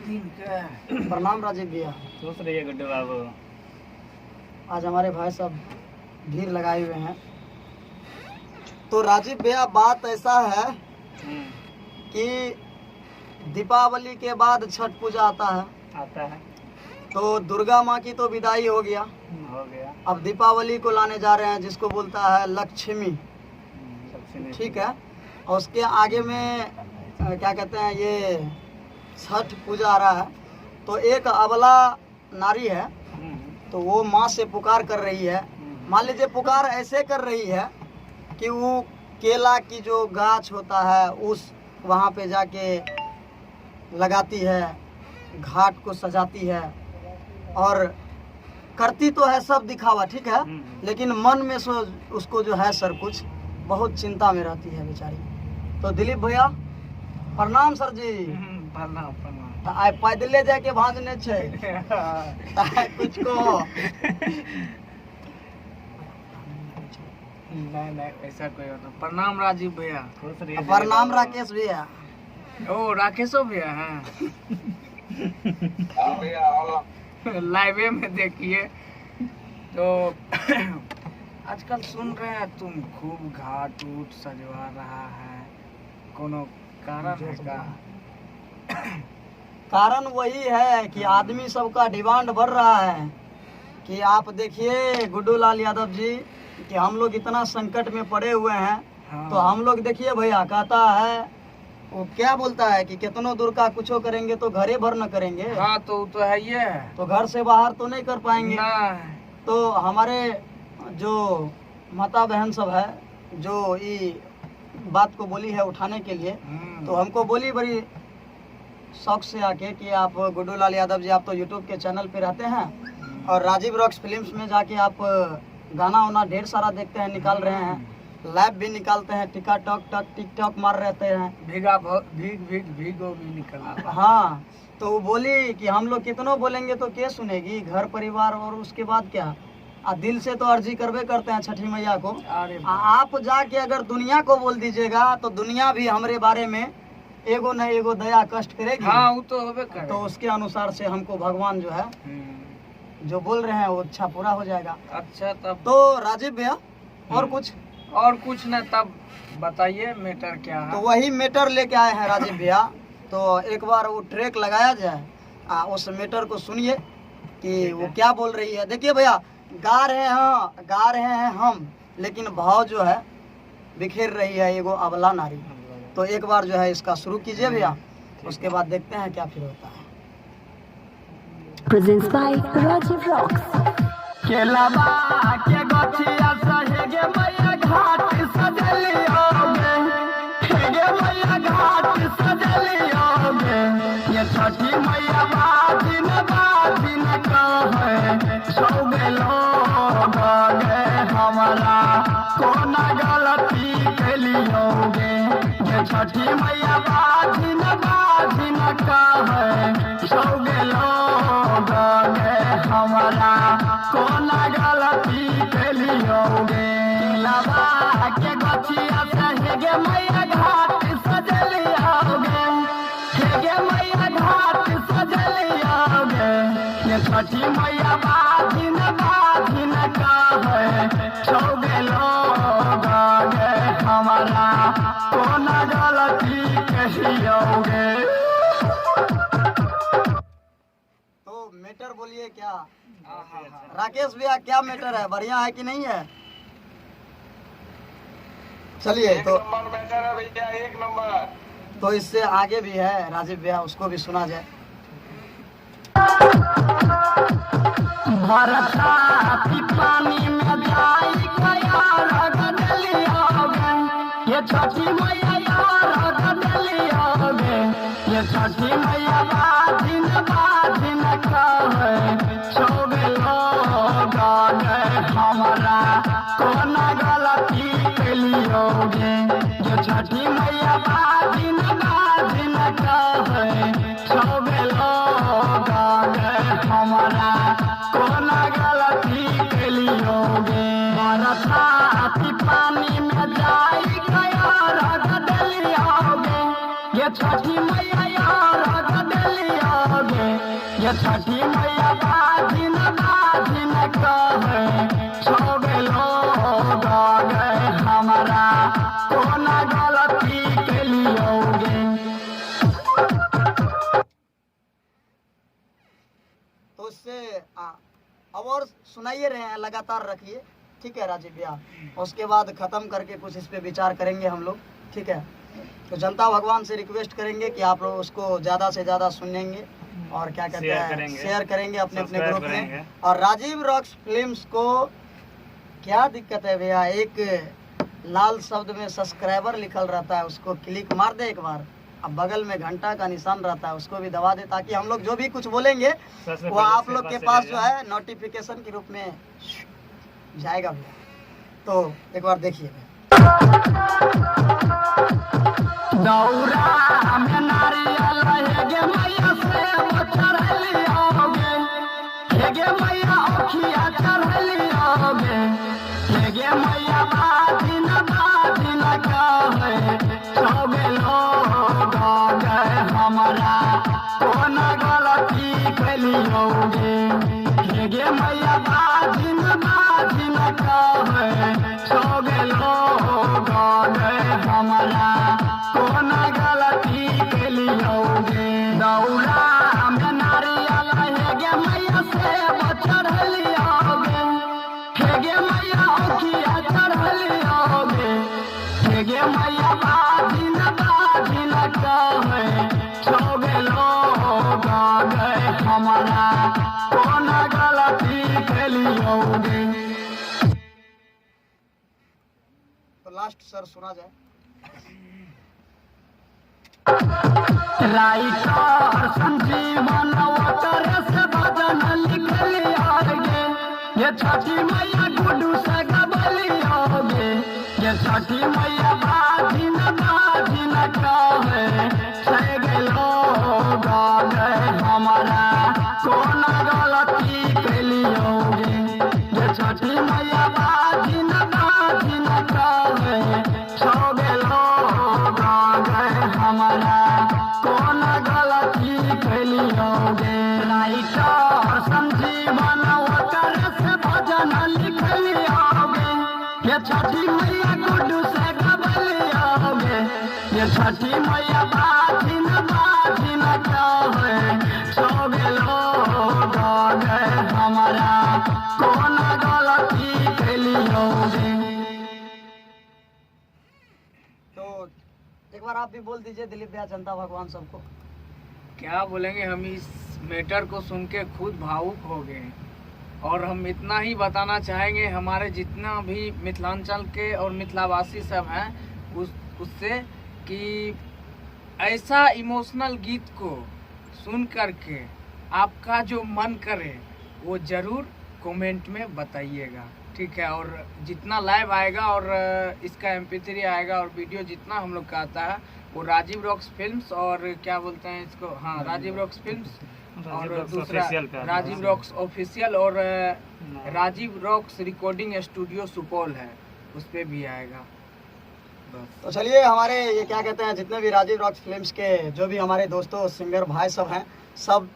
प्रणाम राजीव भैया। खुश रहिए गुड्डू बाबू। आज हमारे भाई सब भीड़ लगाए हुए हैं। तो राजीव भैया बात ऐसा है कि दीपावली के बाद छठ पूजा आता है। तो दुर्गा माँ की तो विदाई हो गया। अब दीपावली को लाने जा रहे हैं, जिसको बोलता है लक्ष्मी। ठीक है। और उसके आगे में क्या कहते हैं, ये छठ पूजा आ रहा है। तो एक अबला नारी है, तो वो माँ से पुकार कर रही है। मान लीजिए पुकार ऐसे कर रही है कि वो केला की जो गाछ होता है उस वहाँ पे जाके लगाती है, घाट को सजाती है और करती तो है सब दिखावा, ठीक है, लेकिन मन में उसको जो है सर कुछ बहुत चिंता में रहती है बेचारी। तो दिलीप भैया प्रणाम सर जी। प्रणाम। आए पैदले जाके भाजने छे कुछ को नहीं ऐसा कोई होता। प्रणाम राजीव भैया। खुश रहिए। प्रणाम राकेश भैया। ओ राकेशो भैया हैं। लाइव में देखिए। तो आजकल सुन रहे हैं तुम खूब घाट उट सजवा रहा है, कोनो कारण है का? कारण वही है कि आदमी सबका डिमांड बढ़ रहा है कि आप देखिए गुड्डू लाल यादव जी कि हम लोग इतना संकट में पड़े हुए हैं। हाँ। तो हम लोग देखिए भैया कहता है, वो क्या बोलता है कि कितनों दूर का कुछ करेंगे तो घरे भर न करेंगे। हाँ तो है ये। तो घर से बाहर तो नहीं कर पाएंगे। नहीं। तो हमारे जो माता बहन सब है जो ये बात को बोली है उठाने के लिए, तो हमको बोली बड़ी शौक से आके कि आप गुड्डू लाल यादव जी, आप तो यूट्यूब के चैनल पे रहते हैं और राजीव रॉक्स फिल्म्स में जाके आप गाना वाना ढेर सारा देखते हैं, निकाल रहे हैं, लाइव भी निकालते हैं, टिकटॉक मार रहते हैं, भीगो भी निकला। हाँ। तो वो बोली कि हम लोग कितनों बोलेंगे तो क्या सुनेगी, घर परिवार और उसके बाद क्या, दिल से तो अर्जी करवे करते हैं छठी मैया को। आप जाके अगर दुनिया को बोल दीजिएगा तो दुनिया भी हमारे बारे में एगो न एगो दया कष्ट करेगी। हाँ वो तो होबे करे। तो उसके अनुसार से हमको भगवान जो है जो बोल रहे हैं वो अच्छा पूरा हो जाएगा। अच्छा तब तो राजीव भैया और कुछ न तब बताइए मैटर क्या है। तो वही मैटर लेके आए हैं राजीव भैया। तो एक बार वो ट्रैक लगाया जाए, उस मैटर को सुनिए कि वो क्या बोल रही है। देखिए भैया गा रहे हैं हम, लेकिन भाव जो है बिखेर रही है एगो अबला नारी। तो एक बार जो है इसका शुरू कीजिए भैया, उसके बाद देखते हैं क्या फिर होता है। Presents by Rajiv Rocks. केलाबा के गछिया सहेगे मैया घाट सजलियोगे, हेगे मैया घाट सजलियोगे, ये छठी मैया बाजिन कहे सौगे लोगे हमारा कोना गलती केलियोगे, ये छठी मैया बाजिन कहे सौगे लोगे हमारा कोना गलती केलियोगे। लबा के गछिया सहेगे मैया घाट सजलियोगे, हेगे मैया घाट सजलियोगे, ये छठी मैया बाजिन कहे सौगे लोगे हमारा कोना गलती केलियोगे। तो मैटर बोलिए क्या राकेश भैया, क्या मैटर है, बढ़िया है कि नहीं है? चलिए तो मैटर है भैया, एक नंबर। तो इससे आगे भी है राजीव भैया, उसको भी सुना जाए। पानी में जाई ये छठी मैया ये छठी मैया बाजिन कहे सौगे लोगे हमारा कोना गलती केलियोगे, ये छठी मैया बाजिन कहे सौगे लोगे हमारा कोना गलती केलियोगे। पानी में जाई ये छठी मैया रग दिलियोगे, ये छठी मैया बाजिन बाजिन कहे छोड़लो गए हमारा कोना गलती के लियोगे। तो उससे अब और सुनाइए रहे हैं, लगातार रखिए, ठीक है राजीव भैया। उसके बाद खत्म करके कुछ इस पे विचार करेंगे हम लोग, ठीक है। तो जनता भगवान से रिक्वेस्ट करेंगे कि आप लोग उसको ज़्यादा से ज़्यादा सुनेंगे और क्या कहते हैं शेयर करेंगे अपने अपने ग्रुप में। और राजीव रॉक्स फिल्म्स को क्या दिक्कत है भैया, एक लाल शब्द में सब्सक्राइबर लिखल रहता है, उसको क्लिक मार दे एक बार। अब बगल में घंटा का निशान रहता है, उसको भी दबा दे, ताकि हम लोग जो भी कुछ बोलेंगे वो आप लोग के पास जो है नोटिफिकेशन के रूप में जाएगा भैया। तो एक बार देखिए। दौरा में नारियल हेगे मैया से चढ़लियोगे, हेगे मैया ओखिया चढ़लियोगे, हेगे मैया बाजिन बाजिन कहे सोगे लोग गए हमारा कोन गलती कलियोगे। हेगे मैया बाजिन बाजिन कहे सोगे लोग गए हमारा कोन गलती के लियोगे। दौरा में नारियल हेगे मैया से चढ़लियोगे, हेगे मैया ओखिया चढ़लियोगे, हेगे मैया बाजिन बाजिन कहे सोगे लोग गए हमारा कोन गलती के लियोगे। तो लास्ट सर सुना जाए। राइटर संजीवन वटर से भजन लिखलियोगे, ये छठी मैया गुड्डू से गबलियोगे, ये छठी मैया बाजिन बाजिन कहे से लोग गए हमारा कोन गलती के लियोगे। ये छठी मैया बाजिन बाजिन कहे सोगे लोग गए हमारा कोन गलती के लियोगे। राइटर संजीवन वटर से भजन लिखलियोगे, ये छठी मैया गुड्डू से गबलियोगे, ये छठी मैया बाजिन बाजिन कहे सोगे लोग गए हमारा कोन गलती के लियोगे। तो एक बार आप भी बोल दीजिए दिलीप भैया, जनता भगवान सबको। क्या बोलेंगे, हम इस मैटर को सुन के खुद भावुक हो गए। और हम इतना ही बताना चाहेंगे, हमारे जितना भी मिथिलांचल के और मिथिलावासी सब हैं उससे कि ऐसा इमोशनल गीत को सुन करके आपका जो मन करे वो ज़रूर कमेंट में बताइएगा, ठीक है। और जितना लाइव आएगा और इसका MP3 आएगा और वीडियो जितना हम लोग का आता है वो राजीव रॉक्स फिल्म्स और क्या बोलते हैं इसको, हाँ राजीव रॉक्स फिल्म्स और दूसरा राजीव रॉक्स ऑफिशियल और Rajeev rocks recording studio Supaul है, उस पर भी आएगा। तो चलिए, हमारे ये क्या कहते हैं जितने भी राजीव रॉक्स फिल्म्स के जो भी हमारे दोस्तों सिंगर भाई सब हैं, सब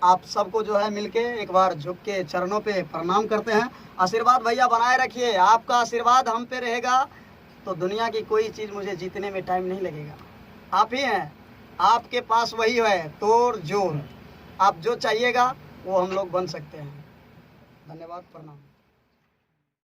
आप सबको जो है मिलके एक बार झुक के चरणों पे प्रणाम करते हैं। आशीर्वाद भैया बनाए रखिए, आपका आशीर्वाद हम पे रहेगा तो दुनिया की कोई चीज़ मुझे जीतने में टाइम नहीं लगेगा। आप ही हैं, आपके पास वही है तोड़ जोड़, आप जो चाहिएगा वो हम लोग बन सकते हैं। धन्यवाद, प्रणाम।